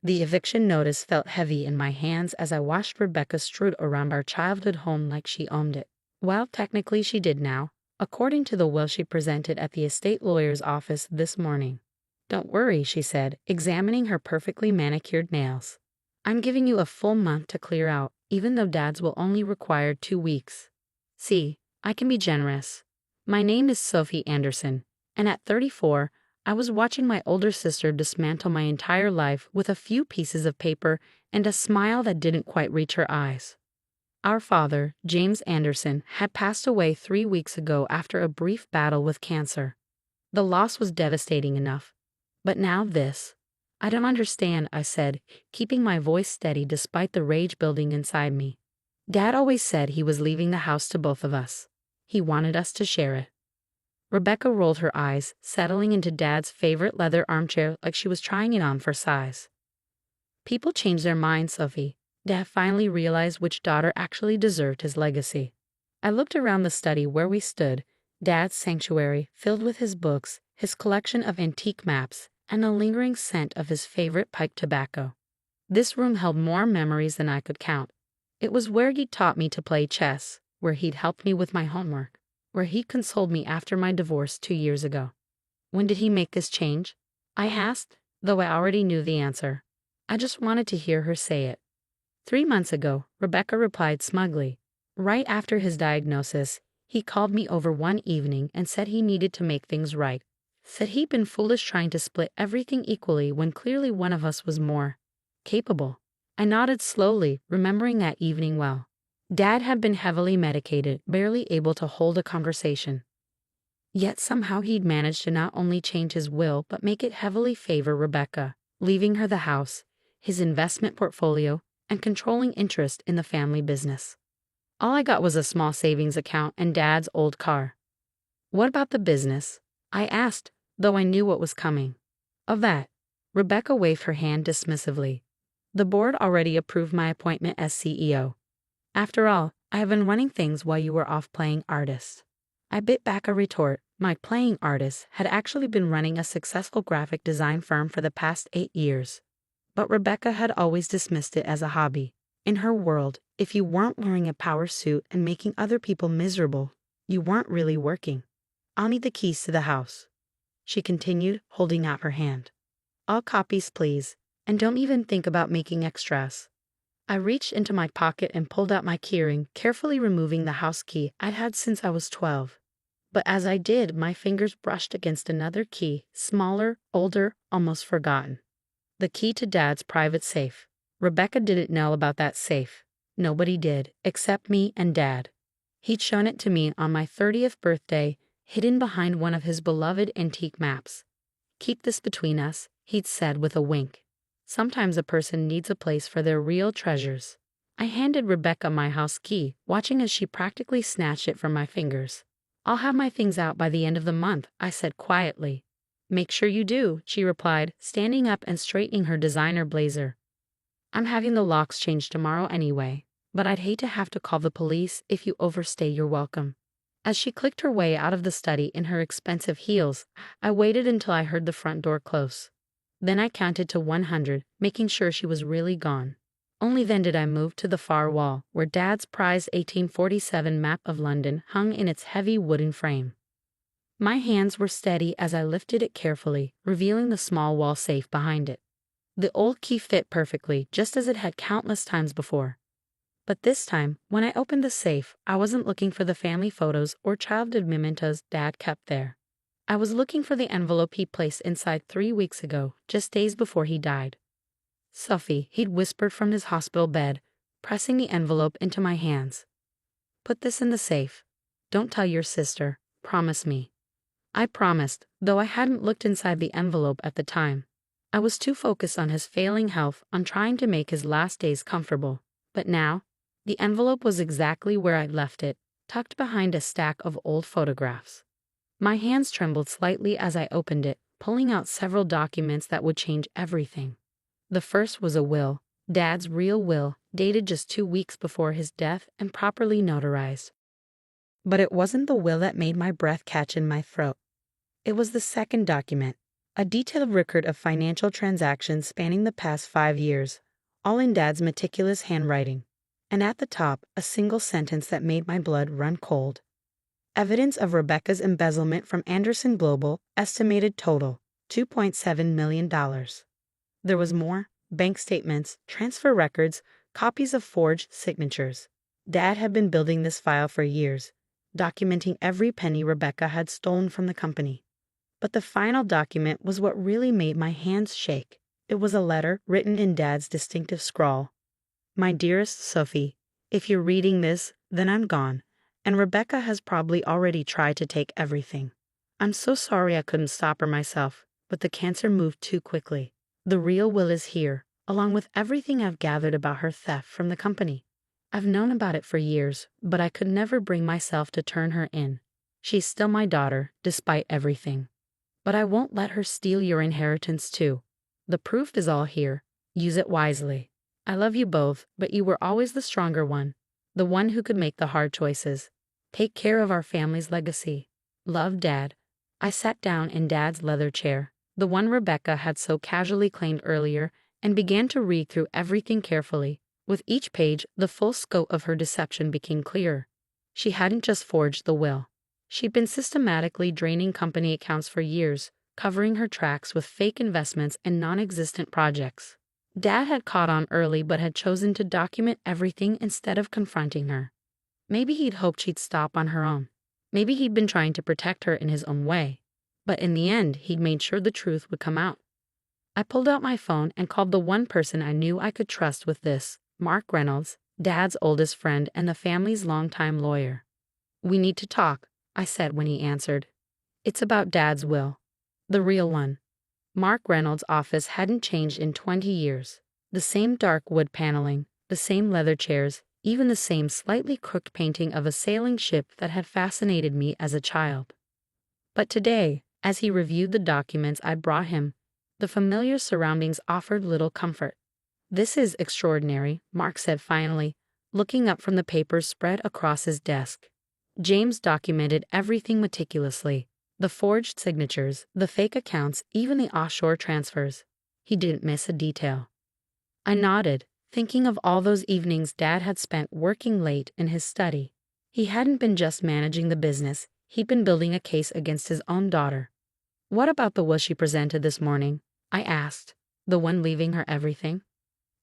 The eviction notice felt heavy in my hands as I watched Rebecca strode around our childhood home like she owned it. Well, technically she did now, according to the will she presented at the estate lawyer's office this morning. Don't worry, she said, examining her perfectly manicured nails. I'm giving you a full month to clear out, even though Dad's will only require 2 weeks. See, I can be generous. My name is Sophie Anderson, and at 34, I was watching my older sister dismantle my entire life with a few pieces of paper and a smile that didn't quite reach her eyes. Our father, James Anderson, had passed away 3 weeks ago after a brief battle with cancer. The loss was devastating enough. But now this. I don't understand, I said, keeping my voice steady despite the rage building inside me. Dad always said he was leaving the house to both of us. He wanted us to share it. Rebecca rolled her eyes, settling into Dad's favorite leather armchair like she was trying it on for size. People change their minds, Sophie. Dad finally realized which daughter actually deserved his legacy. I looked around the study where we stood, Dad's sanctuary filled with his books, his collection of antique maps, and the lingering scent of his favorite pipe tobacco. This room held more memories than I could count. It was where he'd taught me to play chess, where he'd helped me with my homework, where he consoled me after my divorce 2 years ago. When did he make this change? I asked, though I already knew the answer. I just wanted to hear her say it. 3 months ago, Rebecca replied smugly. Right after his diagnosis, he called me over one evening and said he needed to make things right. Said he'd been foolish trying to split everything equally when clearly one of us was more capable. I nodded slowly, remembering that evening well. Dad had been heavily medicated, barely able to hold a conversation. Yet somehow he'd managed to not only change his will but make it heavily favor Rebecca, leaving her the house, his investment portfolio, and controlling interest in the family business. All I got was a small savings account and Dad's old car. What about the business? I asked, though I knew what was coming. Of that, Rebecca waved her hand dismissively. The board already approved my appointment as CEO. After all, I have been running things while you were off playing artist. I bit back a retort. My playing artist had actually been running a successful graphic design firm for the past 8 years. But Rebecca had always dismissed it as a hobby. In her world, if you weren't wearing a power suit and making other people miserable, you weren't really working. I'll need the keys to the house, she continued, holding out her hand. All copies, please, and don't even think about making extras. I reached into my pocket and pulled out my keyring, carefully removing the house key I'd had since I was 12. But as I did, my fingers brushed against another key, smaller, older, almost forgotten. The key to Dad's private safe. Rebecca didn't know about that safe. Nobody did, except me and Dad. He'd shown it to me on my 30th birthday, hidden behind one of his beloved antique maps. Keep this between us, he'd said with a wink. Sometimes a person needs a place for their real treasures. I handed Rebecca my house key, watching as she practically snatched it from my fingers. I'll have my things out by the end of the month, I said quietly. Make sure you do, she replied, standing up and straightening her designer blazer. I'm having the locks changed tomorrow anyway, but I'd hate to have to call the police if you overstay your welcome. As she clicked her way out of the study in her expensive heels, I waited until I heard the front door close. Then I counted to 100, making sure she was really gone. Only then did I move to the far wall, where Dad's prized 1847 map of London hung in its heavy wooden frame. My hands were steady as I lifted it carefully, revealing the small wall safe behind it. The old key fit perfectly, just as it had countless times before. But this time, when I opened the safe, I wasn't looking for the family photos or childhood mementos Dad kept there. I was looking for the envelope he placed inside 3 weeks ago, just days before he died. Sophie, he'd whispered from his hospital bed, pressing the envelope into my hands. Put this in the safe. Don't tell your sister. Promise me. I promised, though I hadn't looked inside the envelope at the time. I was too focused on his failing health, on trying to make his last days comfortable. But now, the envelope was exactly where I'd left it, tucked behind a stack of old photographs. My hands trembled slightly as I opened it, pulling out several documents that would change everything. The first was a will, Dad's real will, dated just 2 weeks before his death and properly notarized. But it wasn't the will that made my breath catch in my throat. It was the second document, A detailed record of financial transactions spanning the past 5 years, all in Dad's meticulous handwriting. And at the top, a single sentence that made my blood run cold. Evidence of Rebecca's embezzlement from Anderson Global, estimated total, $2.7 million. There was more: bank statements, transfer records, copies of forged signatures. Dad had been building this file for years, documenting every penny Rebecca had stolen from the company. But the final document was what really made my hands shake. It was a letter written in Dad's distinctive scrawl. My dearest Sophie, if you're reading this, then I'm gone, and Rebecca has probably already tried to take everything. I'm so sorry I couldn't stop her myself, but the cancer moved too quickly. The real will is here, along with everything I've gathered about her theft from the company. I've known about it for years, but I could never bring myself to turn her in. She's still my daughter, despite everything. But I won't let her steal your inheritance too. The proof is all here. Use it wisely. I love you both, but you were always the stronger one, the one who could make the hard choices. Take care of our family's legacy. Love, Dad. I sat down in Dad's leather chair, the one Rebecca had so casually claimed earlier, and began to read through everything carefully. With each page, the full scope of her deception became clearer. She hadn't just forged the will. She'd been systematically draining company accounts for years, covering her tracks with fake investments and non-existent projects. Dad had caught on early but had chosen to document everything instead of confronting her. Maybe he'd hoped she'd stop on her own. Maybe he'd been trying to protect her in his own way. But in the end, he'd made sure the truth would come out. I pulled out my phone and called the one person I knew I could trust with this, Mark Reynolds, Dad's oldest friend and the family's longtime lawyer. "We need to talk," I said when he answered. "It's about Dad's will. The real one." Mark Reynolds' office hadn't changed in 20 years. The same dark wood paneling, the same leather chairs, even the same slightly crooked painting of a sailing ship that had fascinated me as a child. But today, as he reviewed the documents I brought him, the familiar surroundings offered little comfort. "This is extraordinary," Mark said finally, looking up from the papers spread across his desk. James documented everything meticulously. The forged signatures, the fake accounts, even the offshore transfers. He didn't miss a detail. I nodded, thinking of all those evenings Dad had spent working late in his study. He hadn't been just managing the business, he'd been building a case against his own daughter. "What about the will she presented this morning?" I asked. "The one leaving her everything?"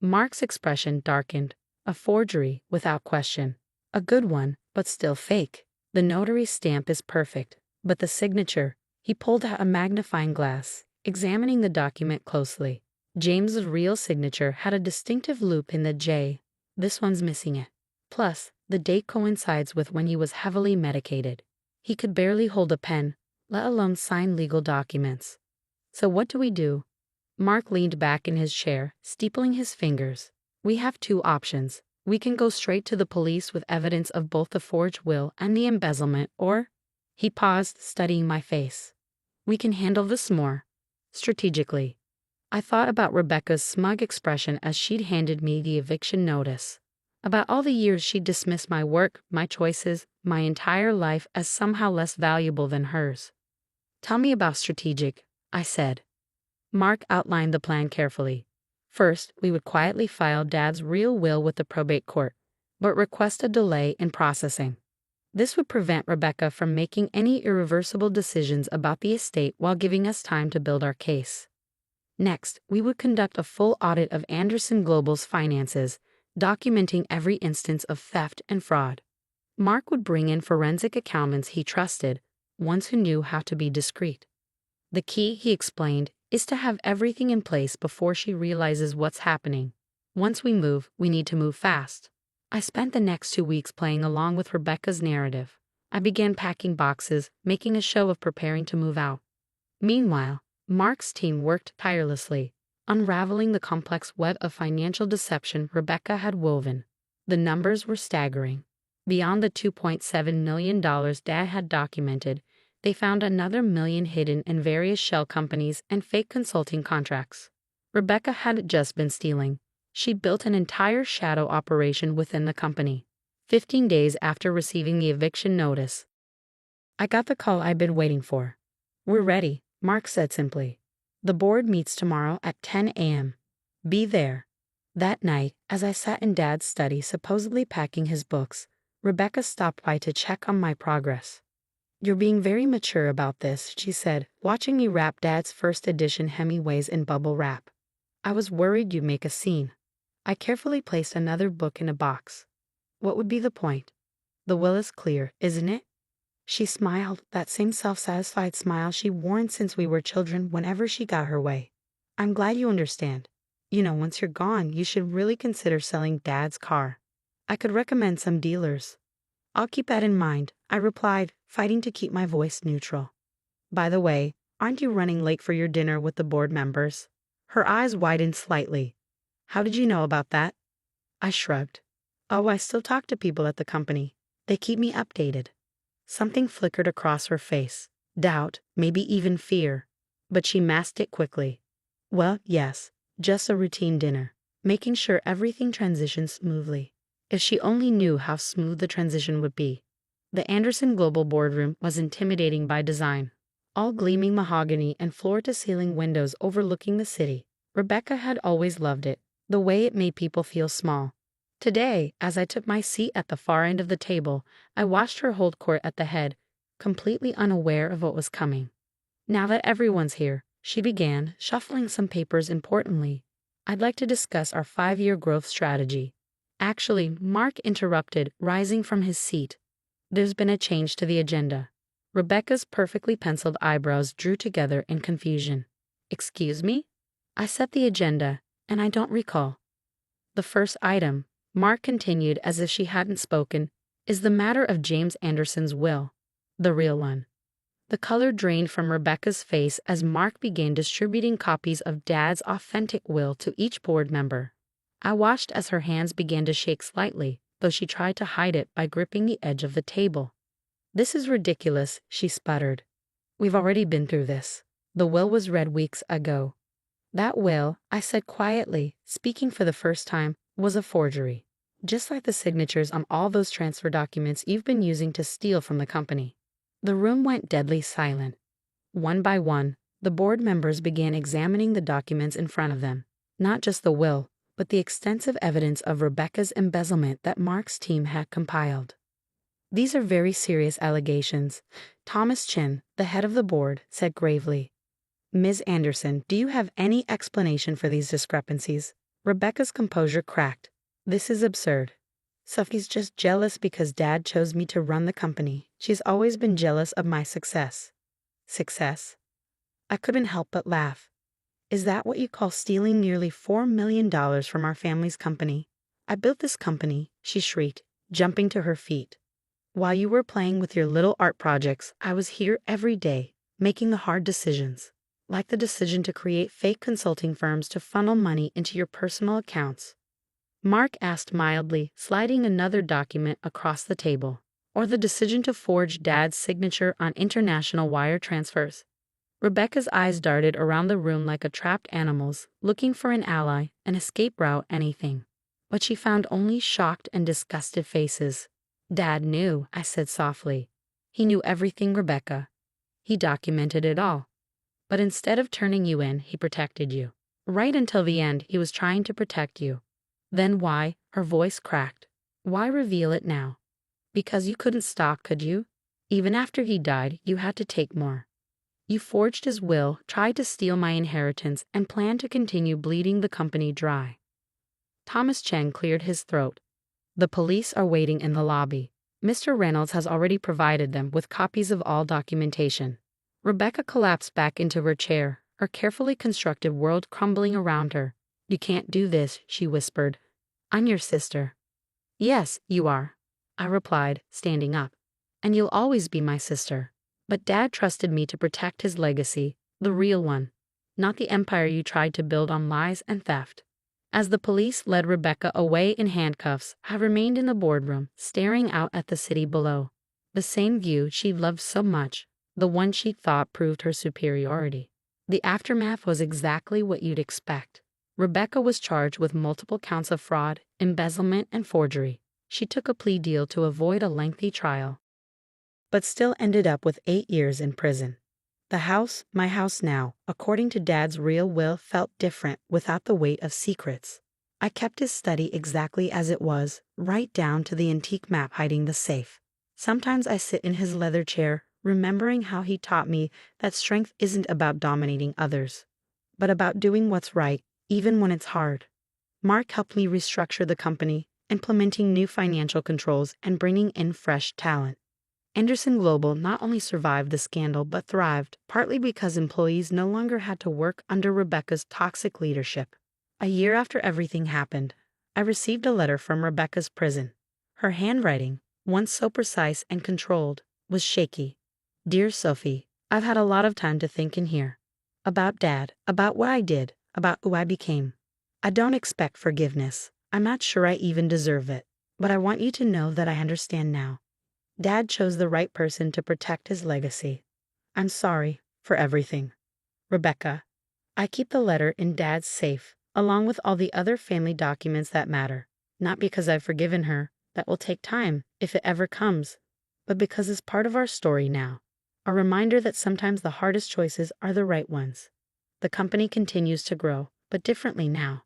Mark's expression darkened. "A forgery, without question. A good one, but still fake. The notary's stamp is perfect. But the signature," he pulled out a magnifying glass, examining the document closely. James's real signature had a distinctive loop in the J. This one's missing it. Plus, the date coincides with when he was heavily medicated. He could barely hold a pen, let alone sign legal documents. "So what do we do?" Mark leaned back in his chair, steepling his fingers. "We have two options. We can go straight to the police with evidence of both the forged will and the embezzlement, or—" He paused, studying my face. "We can handle this more strategically." I thought about Rebecca's smug expression as she'd handed me the eviction notice. About all the years she'd dismissed my work, my choices, my entire life as somehow less valuable than hers. "Tell me about strategic," I said. Mark outlined the plan carefully. First, we would quietly file Dad's real will with the probate court, but request a delay in processing. This would prevent Rebecca from making any irreversible decisions about the estate while giving us time to build our case. Next, we would conduct a full audit of Anderson Global's finances, documenting every instance of theft and fraud. Mark would bring in forensic accountants he trusted, ones who knew how to be discreet. "The key," he explained, "is to have everything in place before she realizes what's happening. Once we move, we need to move fast." I spent the next 2 weeks playing along with Rebecca's narrative. I began packing boxes, making a show of preparing to move out. Meanwhile, Mark's team worked tirelessly, unraveling the complex web of financial deception Rebecca had woven. The numbers were staggering. Beyond the $2.7 million Dad had documented, they found another million hidden in various shell companies and fake consulting contracts. Rebecca hadn't just been stealing. She'd built an entire shadow operation within the company. 15 days after receiving the eviction notice, I got the call I'd been waiting for. "We're ready," Mark said simply. The board meets tomorrow at 10 a.m. Be there. That night, as I sat in Dad's study supposedly packing his books, Rebecca stopped by to check on my progress. "You're being very mature about this," she said, watching me wrap Dad's first edition Hemingways in bubble wrap. "I was worried you'd make a scene." I carefully placed another book in a box. "What would be the point? The will is clear, isn't it?" She smiled, that same self-satisfied smile she'd worn since we were children whenever she got her way. "I'm glad you understand. Once you're gone, you should really consider selling Dad's car. I could recommend some dealers." "I'll keep that in mind," I replied, fighting to keep my voice neutral. "By the way, aren't you running late for your dinner with the board members?" Her eyes widened slightly. "How did you know about that?" I shrugged. "Oh, I still talk to people at the company. They keep me updated." Something flickered across her face. Doubt, maybe even fear. But she masked it quickly. "Well, yes, just a routine dinner, making sure everything transitions smoothly." If she only knew how smooth the transition would be. The Anderson Global boardroom was intimidating by design. All gleaming mahogany and floor-to-ceiling windows overlooking the city. Rebecca had always loved it, the way it made people feel small. Today, as I took my seat at the far end of the table, I watched her hold court at the head, completely unaware of what was coming. "Now that everyone's here," she began, shuffling some papers importantly, "I'd like to discuss our 5-year growth strategy." Actually, Mark interrupted, rising from his seat. "There's been a change to the agenda." Rebecca's perfectly penciled eyebrows drew together in confusion. "Excuse me?" "I set the agenda, and I don't recall." "The first item," Mark continued as if she hadn't spoken, "is the matter of James Anderson's will. The real one." The color drained from Rebecca's face as Mark began distributing copies of Dad's authentic will to each board member. I watched as her hands began to shake slightly, though she tried to hide it by gripping the edge of the table. "This is ridiculous," she sputtered. "We've already been through this. The will was read weeks ago." "That will," I said quietly, speaking for the first time, "was a forgery. Just like the signatures on all those transfer documents you've been using to steal from the company." The room went deadly silent. One by one, the board members began examining the documents in front of them. Not just the will, but the extensive evidence of Rebecca's embezzlement that Mark's team had compiled. "These are very serious allegations," Thomas Chin, the head of the board, said gravely. "Ms. Anderson, do you have any explanation for these discrepancies?" Rebecca's composure cracked. "This is absurd. Sophie's just jealous because Dad chose me to run the company. She's always been jealous of my success." "Success?" I couldn't help but laugh. "Is that what you call stealing nearly $4 million from our family's company? I built this company," she shrieked, jumping to her feet. "While you were playing with your little art projects, I was here every day, making the hard decisions. Like the decision to create fake consulting firms to funnel money into your personal accounts." Mark asked mildly, sliding another document across the table. "Or the decision to forge Dad's signature on international wire transfers." Rebecca's eyes darted around the room like a trapped animal's, looking for an ally, an escape route, anything. But she found only shocked and disgusted faces. "Dad knew," I said softly. "He knew everything, Rebecca. He documented it all. But instead of turning you in, he protected you. Right until the end, he was trying to protect you. Then why?" Her voice cracked. "Why reveal it now? Because you couldn't stop, could you? Even after he died, you had to take more. You forged his will, tried to steal my inheritance, and planned to continue bleeding the company dry." Thomas Chen cleared his throat. "The police are waiting in the lobby. Mr. Reynolds has already provided them with copies of all documentation." Rebecca collapsed back into her chair, her carefully constructed world crumbling around her. "You can't do this," she whispered. "I'm your sister." "Yes, you are," I replied, standing up. "And you'll always be my sister. But Dad trusted me to protect his legacy, the real one, not the empire you tried to build on lies and theft." As the police led Rebecca away in handcuffs, I remained in the boardroom, staring out at the city below. The same view she loved so much, the one she thought proved her superiority. The aftermath was exactly what you'd expect. Rebecca was charged with multiple counts of fraud, embezzlement, and forgery. She took a plea deal to avoid a lengthy trial, but still ended up with 8 years in prison. The house, my house now, according to Dad's real will, felt different without the weight of secrets. I kept his study exactly as it was, right down to the antique map hiding the safe. Sometimes I sit in his leather chair, remembering how he taught me that strength isn't about dominating others, but about doing what's right, even when it's hard. Mark helped me restructure the company, implementing new financial controls and bringing in fresh talent. Anderson Global not only survived the scandal but thrived, partly because employees no longer had to work under Rebecca's toxic leadership. A year after everything happened, I received a letter from Rebecca's prison. Her handwriting, once so precise and controlled, was shaky. Dear Sophie, I've had a lot of time to think in here. About Dad, about what I did, about who I became. I don't expect forgiveness. I'm not sure I even deserve it. But I want you to know that I understand now. Dad chose the right person to protect his legacy. I'm sorry for everything. Rebecca. I keep the letter in Dad's safe, along with all the other family documents that matter. Not because I've forgiven her, that will take time, if it ever comes, but because it's part of our story now. A reminder that sometimes the hardest choices are the right ones. The company continues to grow, but differently now.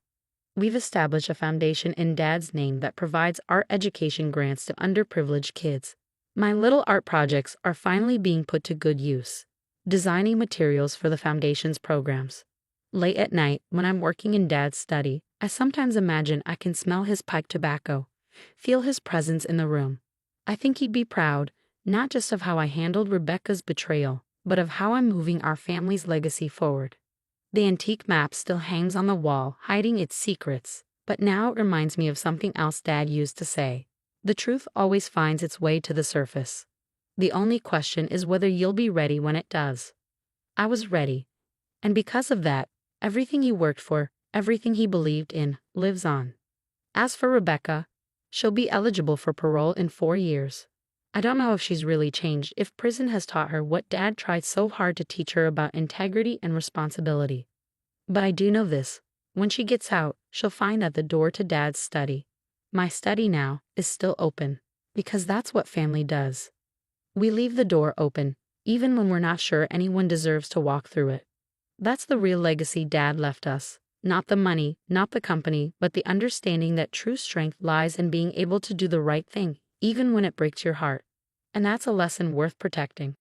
We've established a foundation in Dad's name that provides art education grants to underprivileged kids. My little art projects are finally being put to good use, designing materials for the foundation's programs. Late at night, when I'm working in Dad's study, I sometimes imagine I can smell his pipe tobacco, feel his presence in the room. I think he'd be proud, not just of how I handled Rebecca's betrayal, but of how I'm moving our family's legacy forward. The antique map still hangs on the wall, hiding its secrets, but now it reminds me of something else Dad used to say. The truth always finds its way to the surface. The only question is whether you'll be ready when it does. I was ready, and because of that, everything he worked for, everything he believed in, lives on. As for Rebecca, she'll be eligible for parole in 4 years. I don't know if she's really changed, if prison has taught her what Dad tried so hard to teach her about integrity and responsibility. But I do know this: when she gets out, she'll find that the door to Dad's study, my study now, is still open, because that's what family does. We leave the door open, even when we're not sure anyone deserves to walk through it. That's the real legacy Dad left us. Not the money, not the company, but the understanding that true strength lies in being able to do the right thing, even when it breaks your heart. And that's a lesson worth protecting.